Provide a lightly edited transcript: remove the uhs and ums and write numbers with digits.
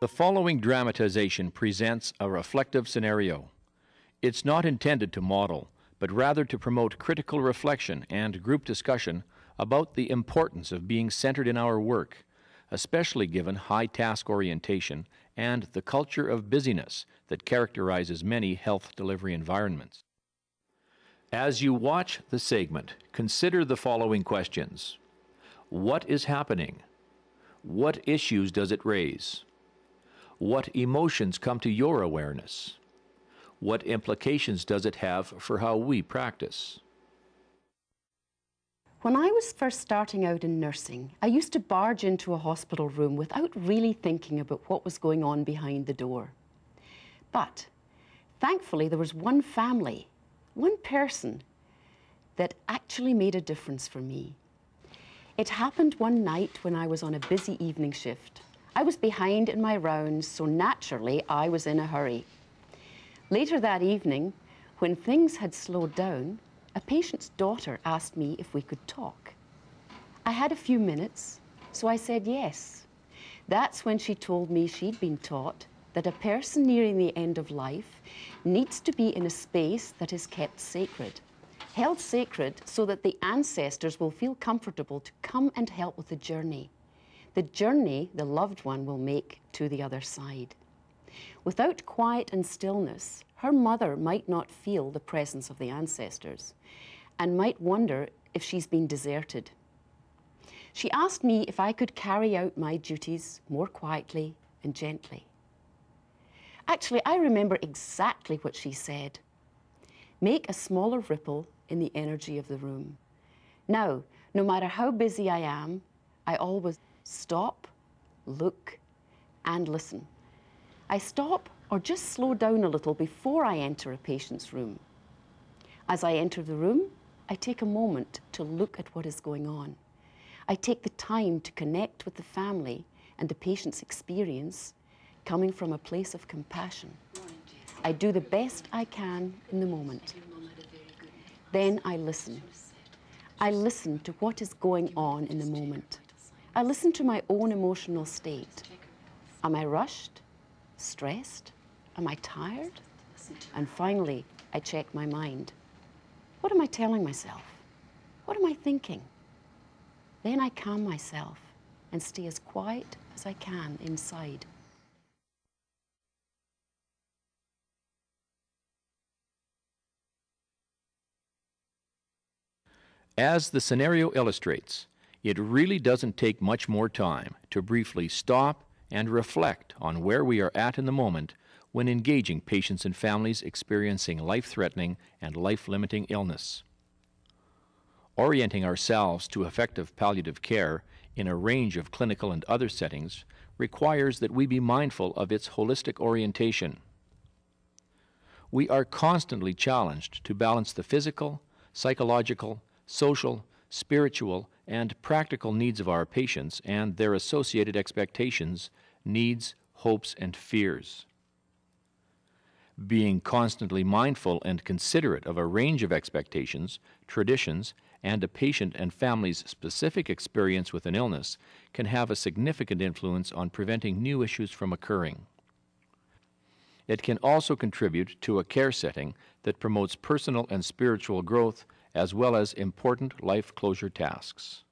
The following dramatization presents a reflective scenario. It's not intended to model, but rather to promote critical reflection and group discussion about the importance of being centered in our work, especially given high task orientation and the culture of busyness that characterizes many health delivery environments. As you watch the segment, consider the following questions. What is happening? What issues does it raise? What emotions come to your awareness? What implications does it have for how we practice? When I was first starting out in nursing, I used to barge into a hospital room without really thinking about what was going on behind the door. But thankfully, there was one family, one person, that actually made a difference for me. It happened one night when I was on a busy evening shift. I was behind in my rounds, so naturally I was in a hurry. Later that evening, when things had slowed down, a patient's daughter asked me if we could talk. I had a few minutes, so I said yes. That's when she told me she'd been taught that a person nearing the end of life needs to be in a space that is kept sacred. Held sacred so that the ancestors will feel comfortable to come and help with the journey the loved one will make to the other side. Without quiet and stillness, her mother might not feel the presence of the ancestors and might wonder if she's been deserted. She asked me if I could carry out my duties more quietly and gently. Actually, I remember exactly what she said. Make a smaller ripple in the energy of the room. Now, no matter how busy I am, I always stop, look, and listen. I stop or just slow down a little before I enter a patient's room. As I enter the room, I take a moment to look at what is going on. I take the time to connect with the family and the patient's experience coming from a place of compassion. I do the best I can in the moment. Then I listen. I listen to what is going on in the moment. I listen to my own emotional state. Am I rushed? Stressed? Am I tired? And finally, I check my mind. What am I telling myself? What am I thinking? Then I calm myself and stay as quiet as I can inside. As the scenario illustrates, it really doesn't take much more time to briefly stop and reflect on where we are at in the moment when engaging patients and families experiencing life-threatening and life-limiting illness. Orienting ourselves to effective palliative care in a range of clinical and other settings requires that we be mindful of its holistic orientation. We are constantly challenged to balance the physical, psychological, social, spiritual, and practical needs of our patients and their associated expectations, needs, hopes, and fears. Being constantly mindful and considerate of a range of expectations, traditions, and a patient and family's specific experience with an illness can have a significant influence on preventing new issues from occurring. It can also contribute to a care setting that promotes personal and spiritual growth as well as important life closure tasks.